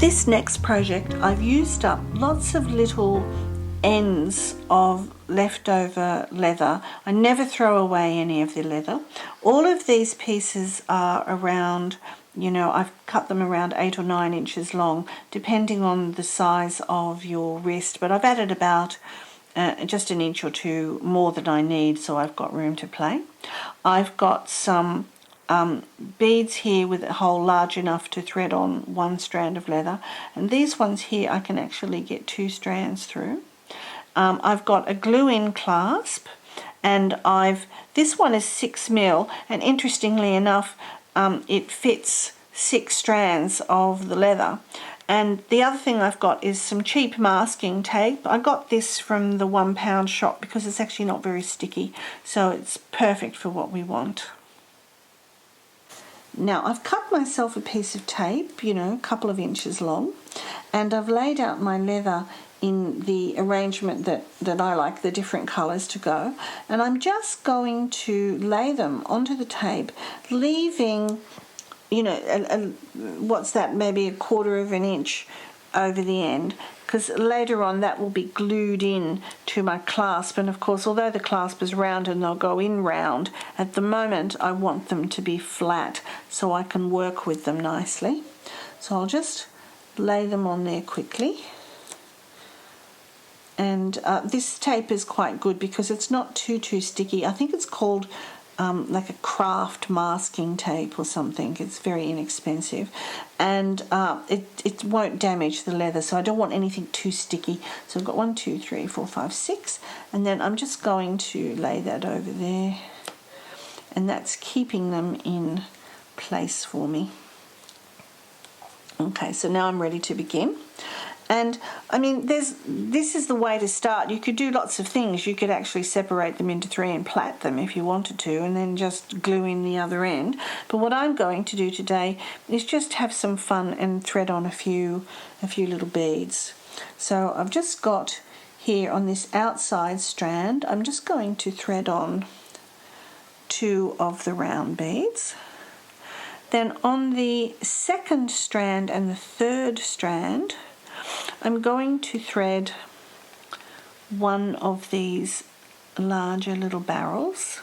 this next project, I've used up lots of little ends of leftover leather. I never throw away any of the leather. All of these pieces are around, I've cut them around 8 or 9 inches long, depending on the size of your wrist, but I've added about just an inch or two more than I need, so I've got room to play. I've got some beads here with a hole large enough to thread on one strand of leather, and these ones here I can actually get 2 strands through. I've got a glue-in clasp, and this one is 6mm, and interestingly enough it fits 6 strands of the leather. And the other thing I've got is some cheap masking tape. I got this from the £1 shop because it's actually not very sticky, so it's perfect for what we want. Now I've cut myself a piece of tape, a couple of inches long, and I've laid out my leather in the arrangement that I like, the different colours to go, and I'm just going to lay them onto the tape, leaving what's that, maybe 1/4 of an inch over the end, because later on that will be glued in to my clasp. And of course, although the clasp is round and they'll go in round, at the moment I want them to be flat so I can work with them nicely. So I'll just lay them on there quickly. And this tape is quite good because it's not too sticky. I think it's called like a craft masking tape or something. It's very inexpensive, and it won't damage the leather, so I don't want anything too sticky. So I've got 1, 2, 3, 4, 5, 6, and then I'm just going to lay that over there, and that's keeping them in place for me. Okay, so now I'm ready to begin. And I mean, this is the way to start. You could do lots of things. You could actually separate them into 3 and plait them if you wanted to, and then just glue in the other end. But what I'm going to do today is just have some fun and thread on a few little beads. So I've just got here on this outside strand, I'm just going to thread on 2 of the round beads. Then on the second strand and the third strand, I'm going to thread 1 of these larger little barrels.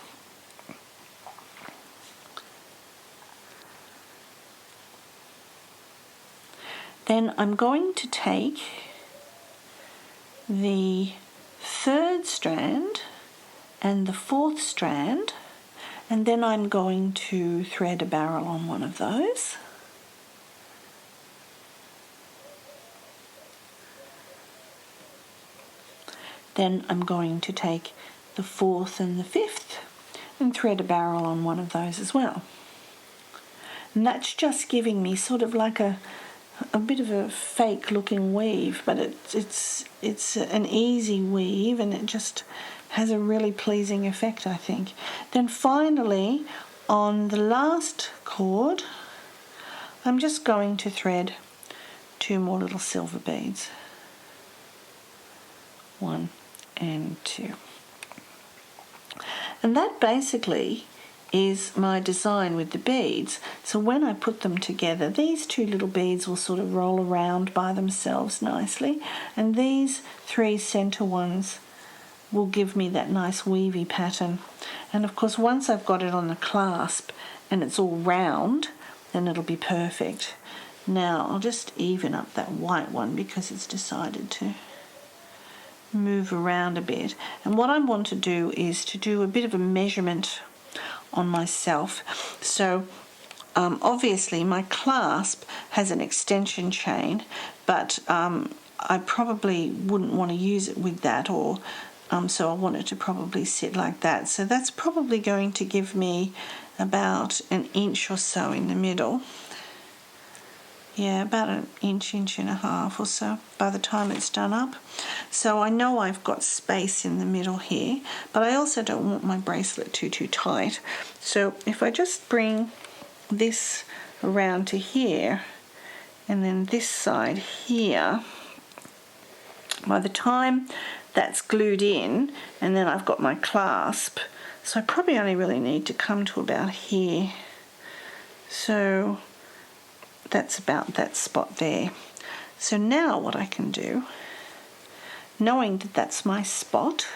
Then I'm going to take the third strand and the fourth strand, and then I'm going to thread a barrel on one of those. Then I'm going to take the fourth and the fifth and thread a barrel on one of those as well. And that's just giving me sort of like a bit of a fake looking weave, but it's an easy weave, and it just has a really pleasing effect, I think. Then finally, on the last cord, I'm just going to thread 2 more little silver beads. 1 and 2. And that basically is my design with the beads. So when I put them together, these 2 little beads will sort of roll around by themselves nicely, and these 3 center ones will give me that nice weavy pattern. And of course, once I've got it on the clasp and it's all round, then it'll be perfect. Now I'll just even up that white one because it's decided to move around a bit. And what I want to do is to do a bit of a measurement on myself. So obviously my clasp has an extension chain, but I probably wouldn't want to use it with that, or so I want it to probably sit like that. So that's probably going to give me about 1 inch or so in the middle. Yeah, about 1 inch, 1.5 inches or so by the time it's done up. So I know I've got space in the middle here, but I also don't want my bracelet too tight. So if I just bring this around to here, and then this side here, by the time that's glued in, and then I've got my clasp, so I probably only really need to come to about here. So that's about that spot there. So now what I can do, knowing that that's my spot,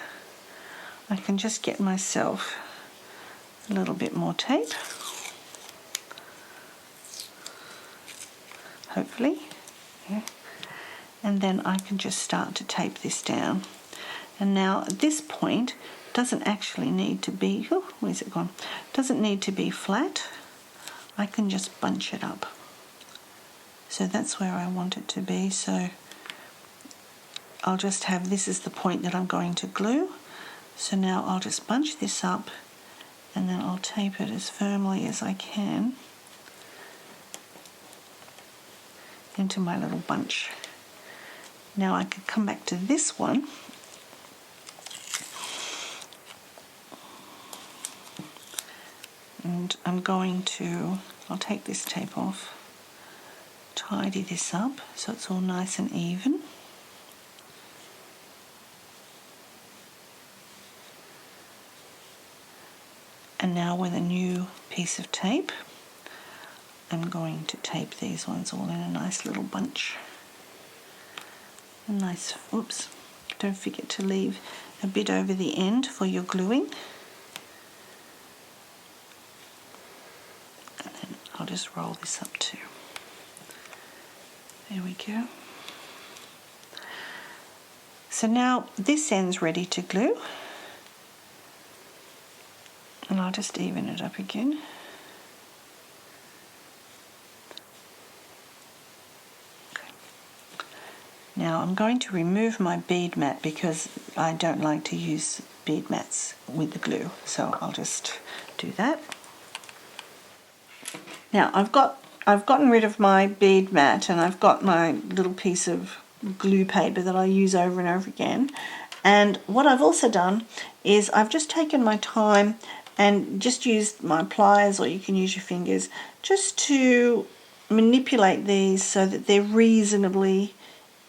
I can just get myself a little bit more tape, hopefully, yeah. And then I can just start to tape this down. And now at this point, doesn't actually need to be, oh, where's it gone? Doesn't need to be flat. I can just bunch it up. So that's where I want it to be. So I'll just have, this is the point that I'm going to glue. So now I'll just bunch this up and then I'll tape it as firmly as I can into my little bunch. Now I can come back to this one and I'm going to, I'll take this tape off, tidy this up so it's all nice and even. And now with a new piece of tape, I'm going to tape these ones all in a nice little bunch. A nice, oops, don't forget to leave a bit over the end for your gluing. And then I'll just roll this up too. There we go. So now this end's ready to glue. And I'll just even it up again. Okay. Now I'm going to remove my bead mat because I don't like to use bead mats with the glue. So I'll just do that. Now I've gotten rid of my bead mat and I've got my little piece of glue paper that I use over and over again. And what I've also done is I've just taken my time and just used my pliers, or you can use your fingers, just to manipulate these so that they're reasonably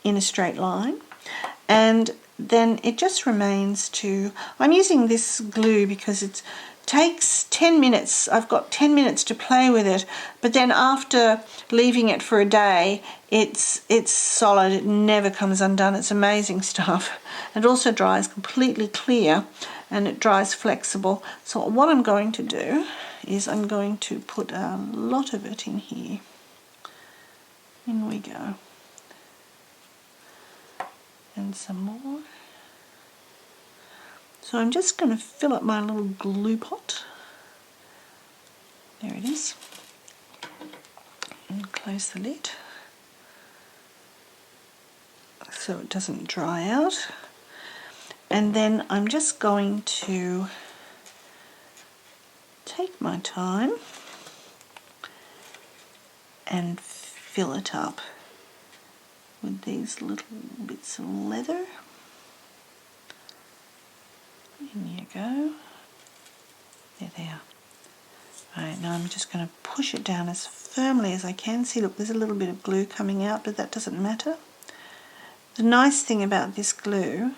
in a straight line. And then it just remains to, I'm using this glue because it takes 10 minutes, I've got 10 minutes to play with it, but then after leaving it for a day, it's solid, it never comes undone, it's amazing stuff. It also dries completely clear and it dries flexible. So what I'm going to do is I'm going to put a lot of it in here. In we go. And some more. So I'm just going to fill up my little glue pot. There it is. And close the lid so it doesn't dry out. And then I'm just going to take my time and fill it up with these little bits of leather. In you go. There they are. Right, now I'm just going to push it down as firmly as I can. See, look, there's a little bit of glue coming out, but that doesn't matter. The nice thing about this glue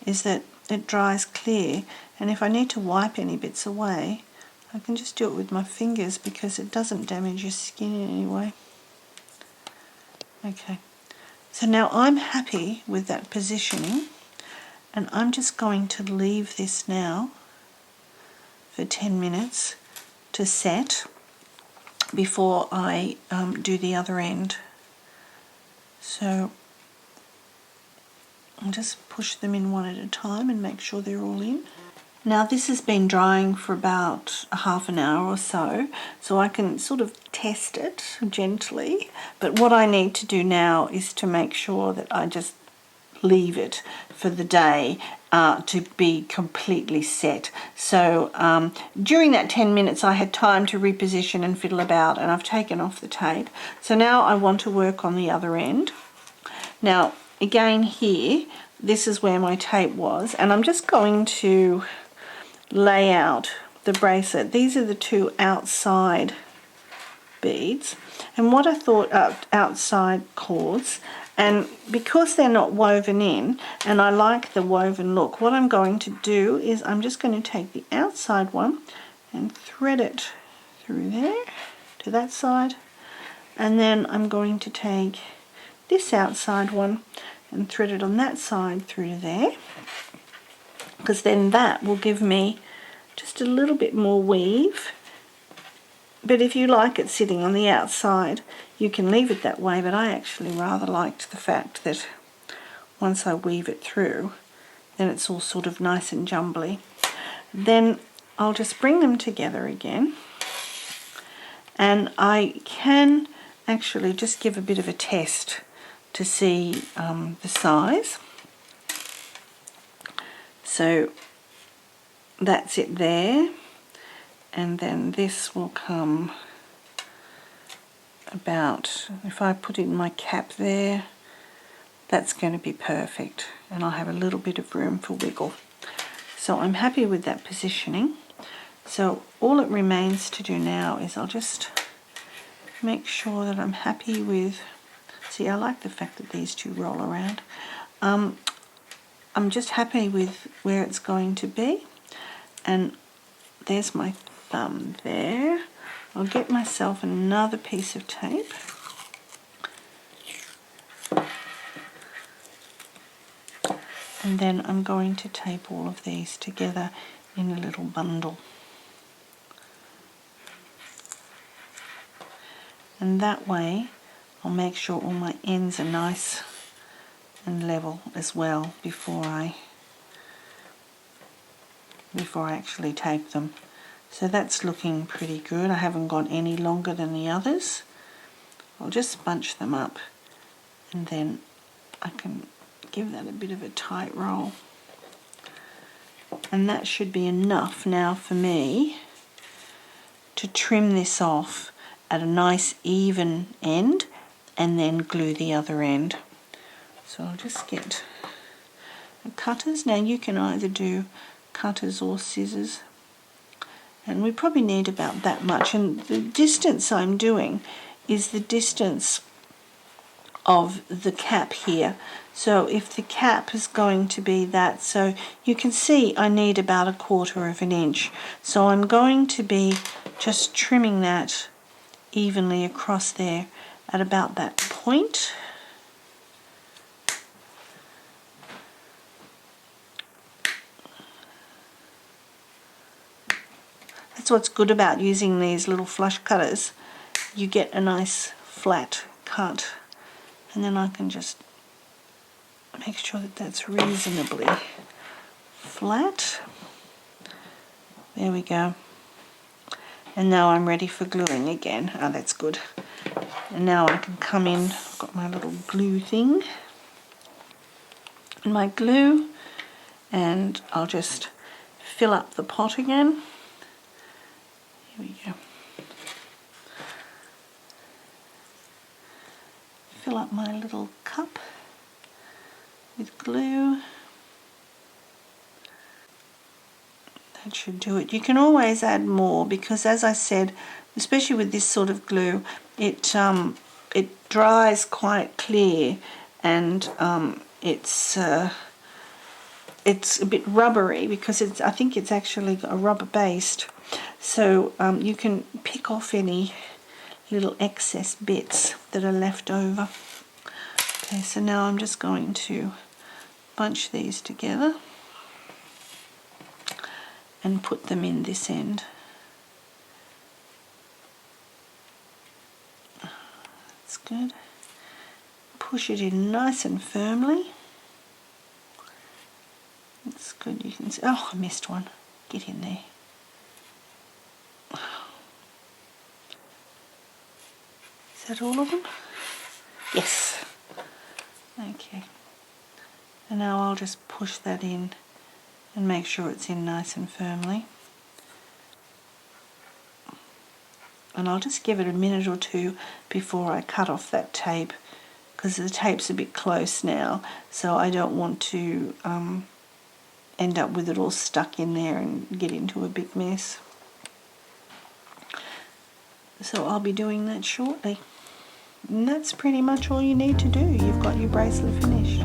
is that it dries clear, and if I need to wipe any bits away, I can just do it with my fingers because it doesn't damage your skin in any way. Okay, so now I'm happy with that positioning, and I'm just going to leave this now for 10 minutes to set before I do the other end. So I'll just push them in one at a time and make sure they're all in. Now this has been drying for about half an hour or so, so I can sort of test it gently. But what I need to do now is to make sure that I just leave it for the day to be completely set. So during that 10 minutes I had time to reposition and fiddle about, and I've taken off the tape. So now I want to work on the other end. Now again here, this is where my tape was, and I'm just going to lay out the bracelet. These are the two outside beads, and what I thought outside cords, and because they're not woven in and I like the woven look, what I'm going to do is I'm just going to take the outside one and thread it through there to that side, and then I'm going to take this outside one and thread it on that side through to there, because then that will give me just a little bit more weave. But if you like it sitting on the outside, you can leave it that way, but I actually rather liked the fact that once I weave it through, then it's all sort of nice and jumbly. Then I'll just bring them together again, and I can actually just give a bit of a test to see the size. So that's it there, and then this will come about, if I put in my cap there, that's going to be perfect, and I'll have a little bit of room for wiggle. So I'm happy with that positioning. So all it remains to do now is I'll just make sure that I'm happy with, see, I like the fact that these two roll around. I'm just happy with where it's going to be, and there's my thumb there. I'll get myself another piece of tape. And then I'm going to tape all of these together in a little bundle. And that way I'll make sure all my ends are nice and level as well before I actually tape them. So that's looking pretty good. I haven't got any longer than the others. I'll just bunch them up, and then I can give that a bit of a tight roll. And that should be enough now for me to trim this off at a nice even end and then glue the other end. So I'll just get cutters. Now you can either do cutters or scissors, and we probably need about that much, and the distance I'm doing is the distance of the cap here. So if the cap is going to be that, so you can see I need about 1/4 of an inch. So I'm going to be just trimming that evenly across there at about that point. That's what's good about using these little flush cutters. You get a nice flat cut, and then I can just make sure that that's reasonably flat. There we go. And now I'm ready for gluing again. Oh, that's good. And now I can come in, I've got my little glue thing and my glue, and I'll just fill up the pot again. Here we go. Fill up my little cup with glue. That should do it. You can always add more, because as I said, especially with this sort of glue, it dries quite clear, and it's a bit rubbery because I think it's actually a rubber based. So you can pick off any little excess bits that are left over. Okay, so now I'm just going to bunch these together and put them in this end. That's good. Push it in nice and firmly. That's good. You can see, oh, I missed one. Get in there. Is that all of them? Yes. Okay. And now I'll just push that in and make sure it's in nice and firmly. And I'll just give it a minute or two before I cut off that tape, because the tape's a bit close now, so I don't want to end up with it all stuck in there and get into a big mess. So I'll be doing that shortly. And that's pretty much all you need to do. You've got your bracelet finished.